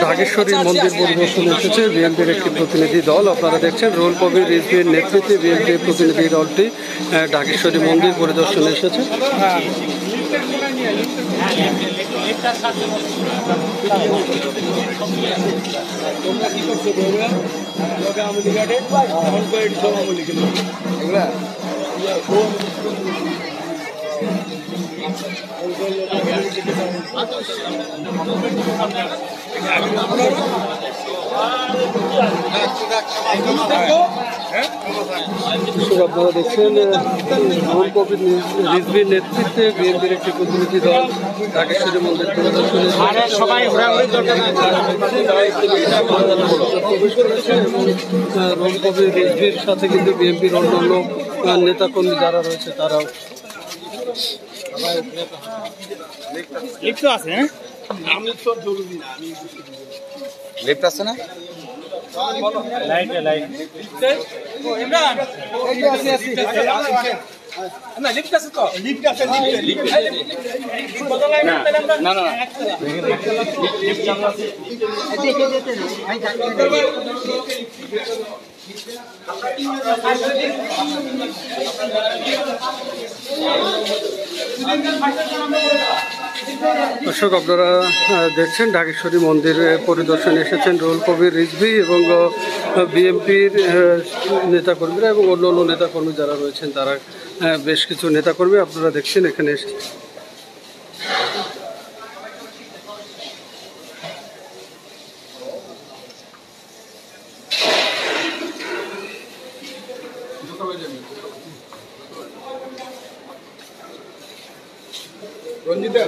ঢাকেশ্বরী মন্দির পরিদর্শনে এসেছে বিএনপির একটি প্রতিনিধি দল। আপনারা দেখছেন রুহুল কবির রিজভীর নেতৃত্বে বিএনপির প্রতিনিধি দলটি ঢাকেশ্বরী মন্দির পরিদর্শনে এসেছে। আপনারা দেখছেন রুহুল কবির রিজভীর নেতৃত্বে বিএনপির একটি প্রতিনিধি দল ঢাকেশ্বরী মন্দির পরিদর্শনে রুহুল কবির রিজভীর সাথে কিন্তু বিএনপির অন্যান্য নেতাকর্মী যারা রয়েছে তারাও লিফট আছে। লিফট আছে না? লাইট লাইট ইমরান না লিফট আছে তো লিফট আছে লিফট না না না লিফট চালু আছে দর্শক আপনারা দেখছেন ঢাকেশ্বরী মন্দিরে পরিদর্শনে এসেছেন রুহুল কবির রিজভী এবং বিএনপির নেতাকর্মীরা এবং অন্যান্য নেতাকর্মী যারা রয়েছেন তারা বেশ কিছু নেতাকর্মী আপনারা দেখছেন এখানে এসেছেন। রঞ্জিতা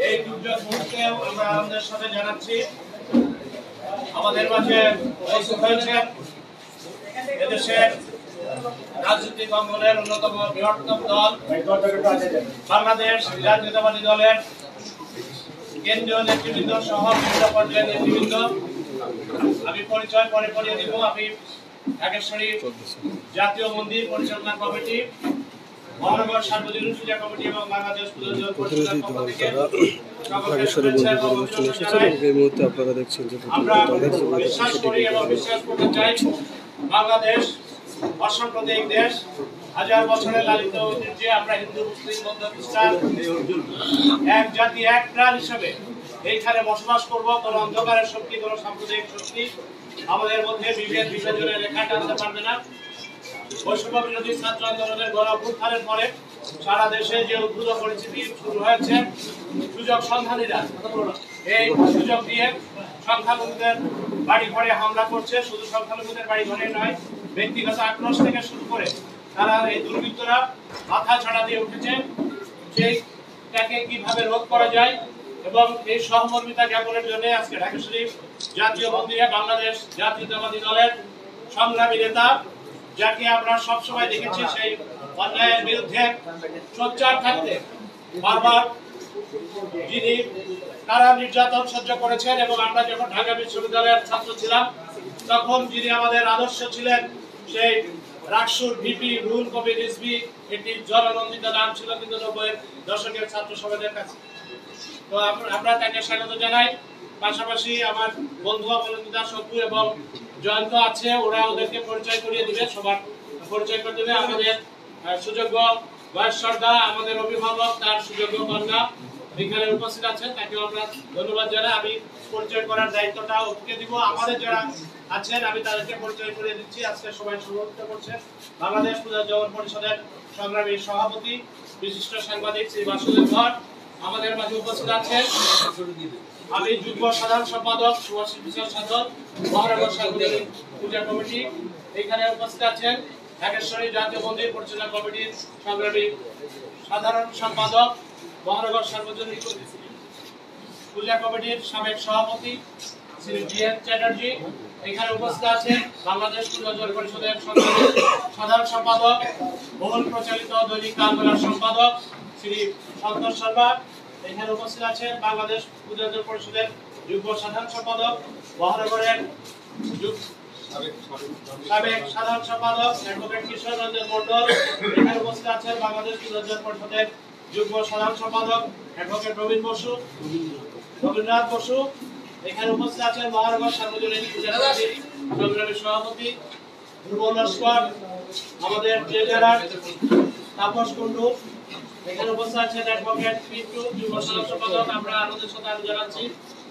এই দুর্যোগ মুহূর্তে আমরা আমাদের সাথে জানাচ্ছি আমাদের মাঝে উপস্থিত হয়েছেন এদেশের রাজনৈতিক অঙ্গনের অন্যতম বৃহত্তম দল বাংলাদেশ জাতীয়তাবাদী দলের কেন্দ্রীয় নেতৃবৃন্দ সহ বিভিন্ন পর্যায়ের নেতৃবৃন্দ। আমি পরিচয় পরে করিয়ে দিব। আমি ঢাকেশ্বরী জাতীয় মন্দির পরিচালনা কমিটি, মহানগর সার্বজনীন পূজা কমিটি এবং বাংলাদেশ প্রতিনিধি দল তারা ঢাকেশ্বরী মন্দির পরিদর্শনে এসেছেন এবং এই মুহূর্তে আপনারা দেখছেন যে বাংলাদেশ অসাম্প্রদায়িক দেশ, হাজার বছরের লালিত ঐতিহ্যে আমরা হিন্দু মুসলিম বৌদ্ধ খ্রিস্টান এক জাতি এক প্রাণ হিসেবে এইখানে বসবাস করব। কোনো অন্ধকারের শক্তি, কোনো সাম্প্রদায়িক শক্তি আমাদের মধ্যে বিভেদ বিভাজনের রেখা টানতে পারবে না। বৈষম্য বিরোধী ছাত্র আন্দোলনের গণ অভ্যুত্থানের পরে সারা দেশে যে উদ্ভূত পরিস্থিতি শুরু হয়েছে, সুযোগ সন্ধানীরা এই সুযোগ দিয়ে সংখ্যালঘুদের বাড়ি ঘরে হামলা করছে। শুধু সংখ্যালঘুদের বাড়ি ঘরে নয়, ব্যক্তিগত আক্রোশ থেকে শুরু করে তারা এই দুর্বৃত্তরা মাথা ছাড়া দিয়ে উঠেছে। সেইটাকে কিভাবে রোধ করা যায় এবং এই সহমর্মিতা জ্ঞাপনের জন্য আজকে ঢাকেশ্বরী জাতীয় মন্দিরে বাংলাদেশ জাতীয়তাবাদী দলের সংগ্রামী নেতা, যাকে আমরা সবসময় দেখেছি সেই অন্যায়ের বিরুদ্ধে সোচ্চার থাকতে, বারবার যিনি কারা নির্যাতন সহ্য করেছেন এবং আমরা যখন ঢাকা বিশ্ববিদ্যালয়ের ছাত্র ছিলাম তখন যিনি আমাদের আদর্শ ছিলেন সেই রাকসুর ভিপি রুহুল কবির রিজভী, একটি জননন্দিত নাম ছিল কিন্তু 90-এর দশকের ছাত্র সমাজের কাছে। তো আমরা তাকে স্বাগত জানাই। পাশাপাশি আমার বন্ধু অমলেন্দু সপু এবং জয়ন্ত আছে, ওরা ওদেরকে পরিচয় করিয়ে দিবে, সবার পরিচয় করে দেবে। আমাদের সুযোগ্য বয়স সর্দার, আমাদের অভিভাবক, তার সুযোগ্য কন্যা এখানে উপস্থিত আছেন, তাকে আমরা ধন্যবাদ জানাই। আমি পরিচয় করার দায়িত্বটা ওকে দিব। আমাদের যারা আছেন আমি তাদেরকে পরিচয় করিয়ে দিচ্ছি। আজকে সবাই সভাপতিত্ব করছেন বাংলাদেশ পূজা জগন পরিষদের সংগ্রামী সভাপতি বিশিষ্ট সাংবাদিক শ্রী বাসুদেব ধর। আমাদের মাঝে উপস্থিত আছেন আমি যুগ্ম সাধারণ সম্পাদক সুভাষিস বিশাল সাধন, মহানগর সার্বজনীন পূজা কমিটি। এখানে উপস্থিত আছেন ঢাকেশ্বরী জাতীয় মন্দির পরিচালনা কমিটির সংগ্রামী সাধারণ সম্পাদক, মহানগর সার্বজনীন পূজা কমিটির সাবেক সভাপতি শ্রী জি.এন. চ্যাটার্জি। এখানে উপস্থিত আছেন বাংলাদেশ পূজা জগন পরিষদের সংগ্রামী সাধারণ সম্পাদক, বহুল প্রচারিত দৈনিক কালবেলার সম্পাদক শ্রী সন্তোষ শর্মা। এখানে উপস্থিত আছেন বাংলাদেশ পূজা জগন পরিষদের যুগ্ম সাধারণ সম্পাদক, মহানগরের সাবেক সাধারণ সম্পাদক অ্যাডভোকেট কিশোর রঞ্জন মণ্ডল। এখানে উপস্থিত আছেন বাংলাদেশ পূজা জগন পরিষদের যুগ্ম সাধারণ সম্পাদক অ্যাডভোকেট রবীন্দ্রনাথ বসু। এখানে উপস্থিত আছেন মহানগর সার্বজনীন পূজা কমিটির সংগ্রামী সভাপতি ধ্রুব লস্কর, আমাদের ট্রেজারার তাপস কুণ্ডু। এখানে উপস্থিত আছেন অ্যাডভোকেট পিন্টু, যুগ্ম সাধারণ সম্পাদক। আমরা আনন্দের সাথে আরো জানাচ্ছি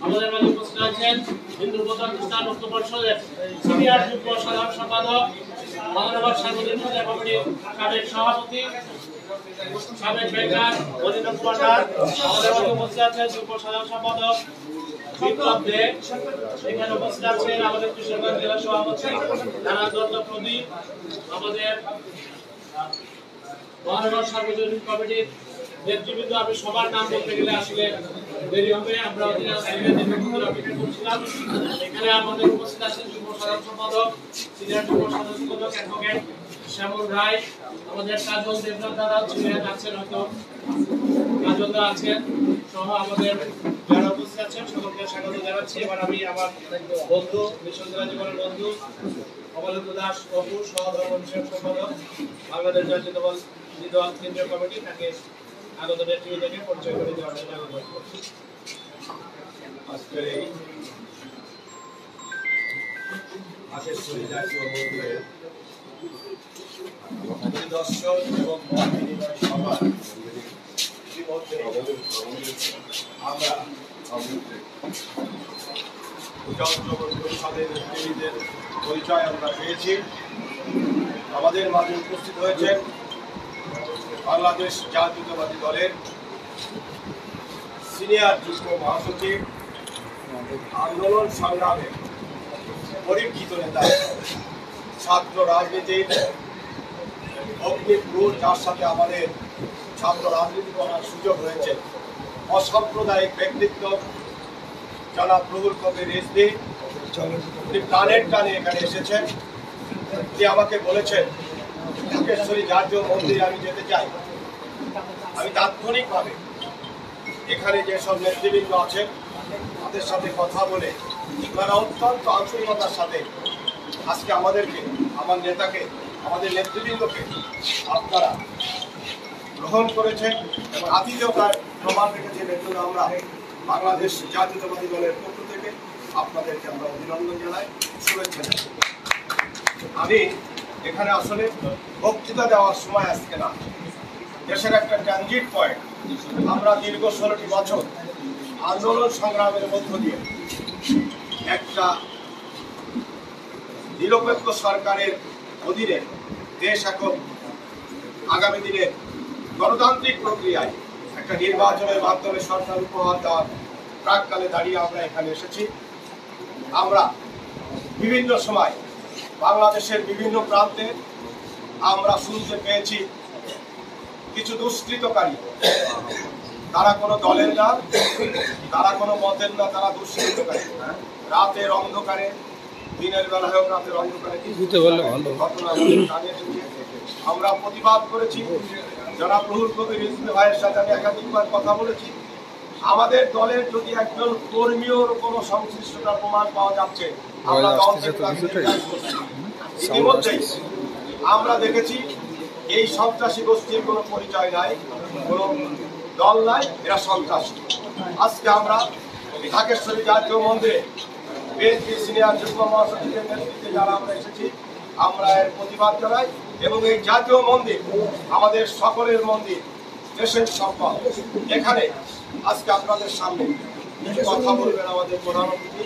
আমাদের মাঝে উপস্থিত আছেন হিন্দু প্রতিষ্ঠান ঐক্য পরিষদের সিনিয়র যুগ্ম সাধারণ সম্পাদক, মহানগর সার্বজনীন পূজা কমিটির সাবেক সভাপতি, সাবেক বেকার অজিত কুমার। আমাদের মাঝে উপস্থিত আছেন যুগ্ম সাধারণ সম্পাদক বিপ্লব দে। এখানে উপস্থিত আছেন আমাদের কিশোরগঞ্জ জেলা সভাপতি রানা দত্ত প্রদীপ। আমাদের মহানগর সার্বজনীন কমিটির নেতৃবৃন্দ, আমি সবার নাম বলতে গেলে আসলে দেরি হবে, আমরা অপেক্ষা করছিলাম। এখানে আমাদের উপস্থিত আছেন যুগ্ম সাধারণ সম্পাদক, সিনিয়র যুগ্ম সাধারণ সম্পাদক অ্যাডভোকেট শ্যামল রায়। আমাদের কাজল দেবনাথ দাদা ছিলেন, আছেন হয়তো, কাজল দা আছেন সহ আমাদের যারা উপস্থিত আছেন সকলকে স্বাগত জানাচ্ছি। এবার আমি আমার বন্ধু বিশ্বজেলা জীবনের বন্ধু অমলেন্দু দাস অপু, সহ ধর্ম বিষয়ক সম্পাদক বাংলাদেশ জাতীয় দল কেন্দ্রীয় কমিটি, তাকে আগত নেতৃবৃন্দকে পরিচয় করে দেওয়ার জন্য অনুরোধ করছি। আজকের এই ঢাকেশ্বরী জাতীয় মন্দিরের পরিদর্শন এবং মত বিনিময় সভা ইতিমধ্যে আমরা পূজা জগন পরিষদের নেতৃবৃন্দের পরিচয় আমরা পেয়েছি। আমাদের মাঝে উপস্থিত হয়েছেন বাংলাদেশ জাতীয়তাবাদী দলের সিনিয়র যুগ্ম মহাসচিব, আন্দোলন সংগ্রামে পরীক্ষিত নেতা, ছাত্র রাজনীতির অগ্নিপুর, যার সাথে আমাদের ছাত্র রাজনীতি করার সুযোগ হয়েছে, অসাম্প্রদায়িক ব্যক্তিত্ব জনাব রুহুল কবির রিজভী। তিনি প্রাণের টানে এখানে এসেছেন। তিনি আমাকে বলেছেন ঢাকেশ্বরী জাতীয় মন্দিরে আমি যেতে চাই। আমি তাৎক্ষণিকভাবে এখানে যেসব নেতৃবৃন্দ আছেন তাদের সাথে কথা বলে তারা অত্যন্ত আন্তরিকতার সাথে আজকে আমাদেরকে, আমার নেতাকে, আমাদের নেতৃবৃন্দকে আপনারা গ্রহণ করেছেন এবং আতিথেয়তার প্রমাণ রেখেছেন। এর জন্য আমরা বাংলাদেশ জাতীয়তাবাদী দলের পক্ষ থেকে আপনাদেরকে আমরা অভিনন্দন জানাই, শুভেচ্ছা জানাই। আমি এখানে আসলে বক্তৃতা দেওয়ার সময় আজকে না, দেশের একটা ট্রানজিট পয়েন্ট। আমরা দীর্ঘ 16টি বছর আন্দোলন সংগ্রামের মধ্য দিয়ে একটা নিরপেক্ষ সরকারের অধীনে দেশ এখন আগামী দিনে গণতান্ত্রিক প্রক্রিয়ায় একটা নির্বাচনের মাধ্যমে সরকার উপহার দেওয়ার প্রাককালে দাঁড়িয়ে আমরা এখানে এসেছি। আমরা বিভিন্ন সময় বাংলাদেশের বিভিন্ন প্রান্তে আমরা শুনতে পেয়েছি কিছু দুষ্কৃতকারী, তারা কোনো দলের না, তারা কোনো মতের না, তারা দুষ্কৃতকারী। রাতের অন্ধকারে, দিনের বেলা হোক রাতের অন্ধকারে ঘটনা আমরা প্রতিবাদ করেছি। জনাব রুহুল কবির রিজভী ভাইয়ের সাথে আমি একাধিকবার কথা বলেছি। আমাদের দলের যদি একজন কর্মীর কোনো সংশ্লিষ্টতার প্রমাণ পাওয়া যাচ্ছে আমরা দল থেকে তাকে নির্দেশ করছি। ইতিমধ্যেই আমরা দেখেছি এই সন্ত্রাসী গোষ্ঠীর কোনো পরিচয় নাই, কোনো দল নাই, এরা সন্ত্রাসী। আজকে আমরা ঢাকেশ্বরী জাতীয় মন্দিরে বিএনপি সিনিয়র যুগ্ম মহাসচিবের নেতৃত্বে যারা আমরা এসেছি, আমরা এর প্রতিবাদ জানাই এবং এই জাতীয় মন্দির আমাদের সকলের মন্দির, দেশের সম্পদ। এখানে আজকে আপনাদের সামনে কথা বলবেন আমাদের প্রধান অতিথি